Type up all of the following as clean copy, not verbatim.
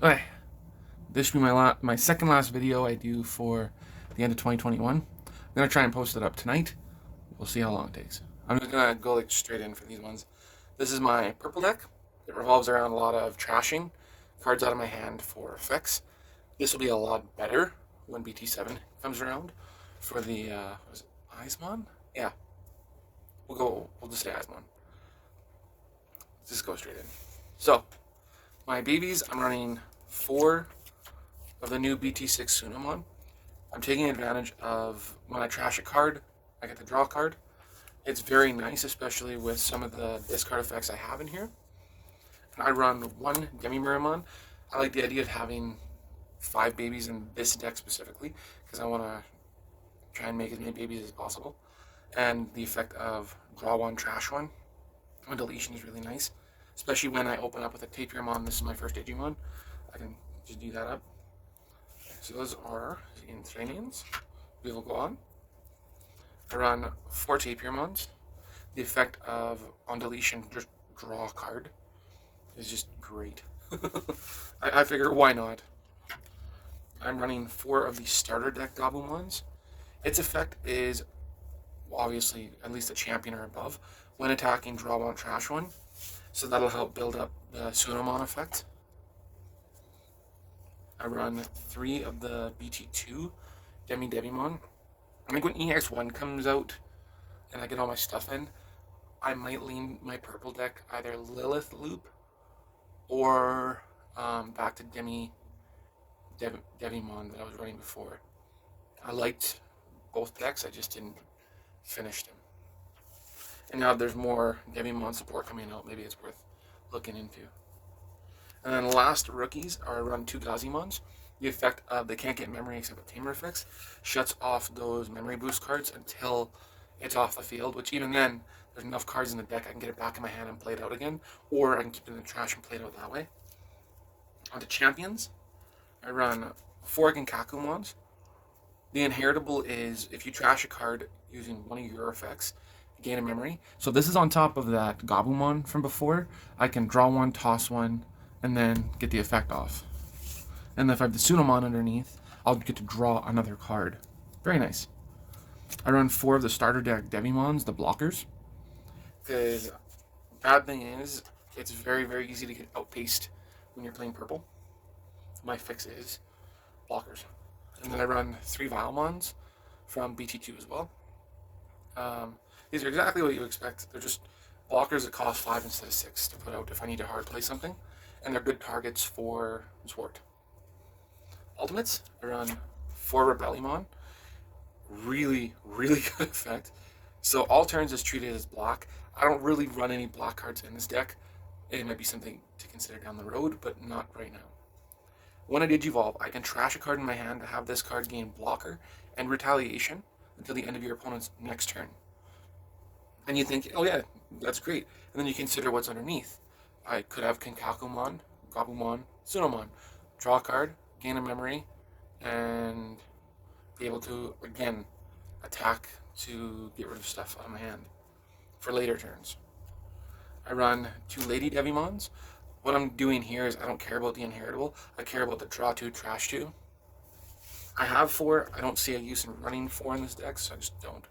Okay, this should be my second last video I do for the end of 2021. I'm gonna try and post it up tonight. We'll see how long it takes. I'm just gonna go like straight in for these ones. This is my purple deck. It revolves around a lot of trashing cards out of my hand for effects. This will be a lot better when BT7 comes around for the was it Ismon? Yeah, we'll just say Ismon. Let's just go straight in. So my babies, I'm running 4 of the new BT6 Titanmon. I'm taking advantage of when I trash a card, I get to draw a card. It's very nice, especially with some of the discard effects I have in here. And I run 1 Demimiraman. I like the idea of having 5 babies in this deck specifically, because I want to try and make as many babies as possible. And the effect of draw 1, trash 1 on deletion is really nice, especially when I open up with a Titamon. This is my first Digimon. I can just do that up. So those are the Intranians. We will go on. I run 4 Titamons. The effect of on deletion, just draw a card is just great. I figure why not. I'm running 4 of the starter deck Goblin ones. Its effect is obviously at least a champion or above when attacking, draw 1, trash 1. So that'll help build up the Titanmon effect. I run 3 of the BT2 Demimiraman. I think when EX1 comes out and I get all my stuff in, I might lean my purple deck either Lilith Loop or back to Demimon that I was running before. I liked both decks, I just didn't finish them. And now there's more Demimon support coming out, maybe it's worth looking into. And then last rookies are run 2 Gazimons. The effect of they can't get memory except with Tamer effects shuts off those memory boost cards until it's off the field, which even then, there's enough cards in the deck I can get it back in my hand and play it out again, or I can keep it in the trash and play it out that way. On to champions, I run 4 Genkakumons. The inheritable is if you trash a card using one of your effects, gain a memory. So this is on top of that Goblinmon from before. I can draw 1, toss 1, and then get the effect off. And if I have the Titanmon underneath, I'll get to draw another card. Very nice. I run 4 of the starter deck Demimons, the blockers. Because bad thing is, it's very, very easy to get outpaced when you're playing purple. My fix is blockers. And then I run 3 Vilemons from BT2 as well. These are exactly what you expect. They're just blockers that cost 5 instead of 6 to put out if I need to hard play something. And they're good targets for Sword. Ultimates, I run 4 Rebellion. Really, really good effect. So all turns is treated as block. I don't really run any block cards in this deck. It might be something to consider down the road, but not right now. When I Digivolve, I can trash a card in my hand to have this card gain blocker and retaliation until the end of your opponent's next turn. And you think, oh yeah, that's great. And then you consider what's underneath. I could have Genkakumon, Goblinmon, Titanmon. Draw a card, gain a memory, and be able to, again, attack to get rid of stuff out of my hand for later turns. I run 2 Lady Demimons. What I'm doing here is I don't care about the inheritable. I care about the draw 2, trash 2. I have 4. I don't see a use in running 4 in this deck, so I just don't.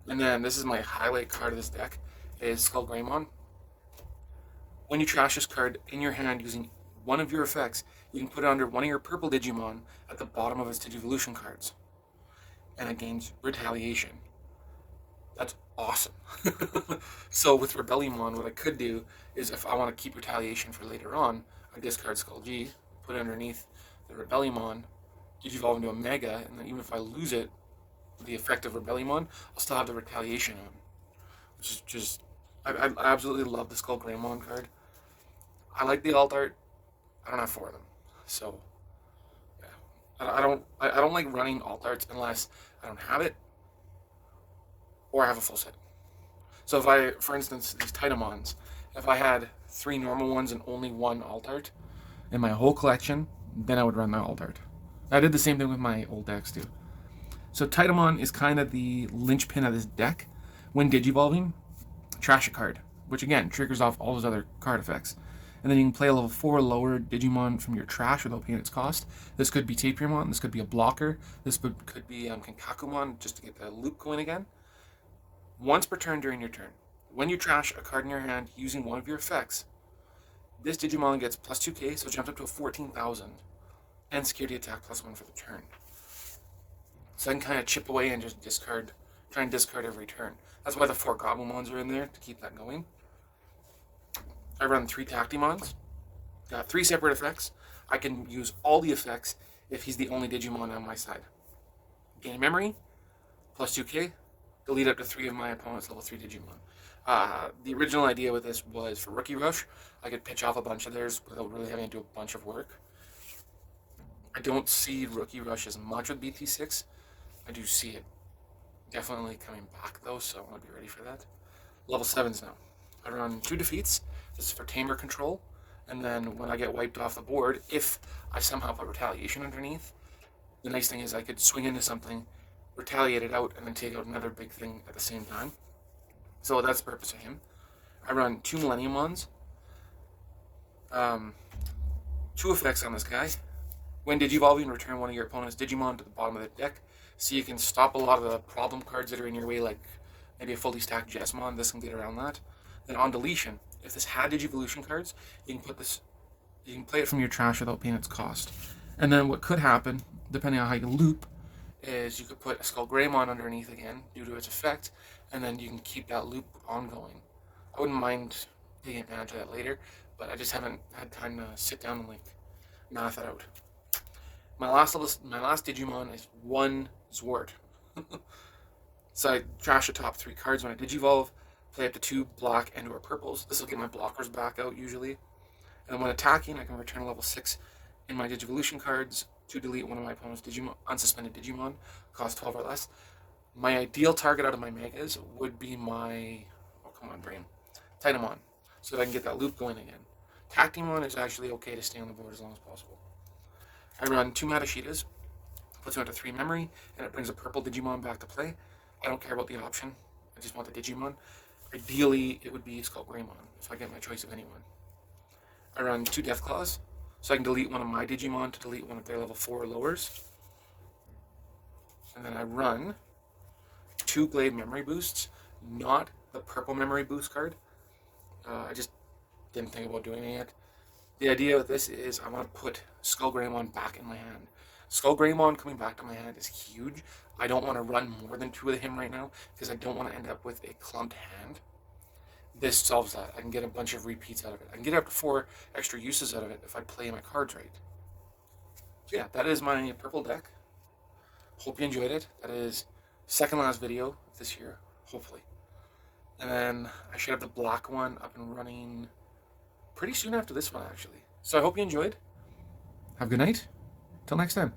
And then this is my highlight card of this deck, is SkullG. When you trash this card in your hand using one of your effects, you can put it under one of your purple Digimon at the bottom of its Digivolution cards. And it gains retaliation. That's awesome. So with Rebellion, what I could do is if I want to keep retaliation for later on, I discard SkullG, put it underneath the Rebellion, Digivolve into a Mega, and then even if I lose it, the effect of Rebellion, I'll still have the retaliation on. Which is just, I absolutely love the SkullG card. I like the alt art. I don't have 4 of them, so yeah. I don't like running alt arts unless I don't have it or I have a full set. So if I, for instance, these Titamons, if I had 3 normal ones and only 1 alt art in my whole collection, then I would run my alt art. I did the same thing with my old decks too. So Titamon is kind of the linchpin of this deck. When Digivolving, trash a card, which again triggers off all those other card effects. And then you can play a level 4 or lower Digimon from your trash without paying its cost. This could be Titamon, this could be a blocker, this could be Kinkakumon just to get the loop going again. Once per turn during your turn, when you trash a card in your hand using one of your effects, this Digimon gets plus 2k, so it jumps up to a 14,000, and security attack plus 1 for the turn. So I can kind of chip away and just try and discard every turn. That's why the 4 Goblimons are in there, to keep that going. I run 3 Titamons. Got 3 separate effects. I can use all the effects if he's the only Digimon on my side. Gain memory, plus 2k, delete up to 3 of my opponent's level 3 Digimon. The original idea with this was for Rookie Rush, I could pitch off a bunch of theirs without really having to do a bunch of work. I don't see Rookie Rush as much with BT6. I do see it definitely coming back though, so I want to be ready for that. Level 7s now. I run 2 defeats. This is for Tamer Control. And then when I get wiped off the board, if I somehow put retaliation underneath, the nice thing is I could swing into something, retaliate it out, and then take out another big thing at the same time. So that's the purpose of him. I run 2 Millenniumons. 2 effects on this guy. When Digivolving, return one of your opponent's Digimon to the bottom of the deck, so you can stop a lot of the problem cards that are in your way, like maybe a fully stacked Jesmon. This can get around that. Then on deletion, if this had Digivolution cards, you can play it from your trash without paying its cost. And then what could happen, depending on how you loop, is you could put a SkullGraymon underneath again due to its effect, and then you can keep that loop ongoing. I wouldn't mind taking advantage of that later, but I just haven't had time to sit down and math it out. My last Digimon is 1 Zwart. So I trash the top 3 cards when I Digivolve, play up to 2 black and or purples. This will get my blockers back out usually. And then when attacking, I can return a level 6 in my Digivolution cards to delete one of my opponent's unsuspended Digimon, cost 12 or less. My ideal target out of my megas would be my, Titamon, so that I can get that loop going again. Titamon is actually okay to stay on the board as long as possible. I run 2 Matashitas, puts me up to 3 memory, and it brings a purple Digimon back to play. I don't care about the option, I just want the Digimon. Ideally, it would be SkullGraymon, if I get my choice of anyone. I run 2 Deathclaws, so I can delete one of my Digimon to delete one of their level 4 lowers. And then I run 2 Glade Memory Boosts, not the purple Memory Boost card. I just didn't think about doing it yet. The idea with this is I want to put SkullGraymon back in my hand. SkullGraymon coming back to my hand is huge. I don't want to run more than 2 of him right now because I don't want to end up with a clumped hand. This solves that. I can get a bunch of repeats out of it. I can get up to 4 extra uses out of it if I play my cards right. So yeah, that is my purple deck. Hope you enjoyed it. That is second last video this year, hopefully. And then I should have the black one up and running pretty soon after this one, actually. So I hope you enjoyed. Have a good night. Till next time.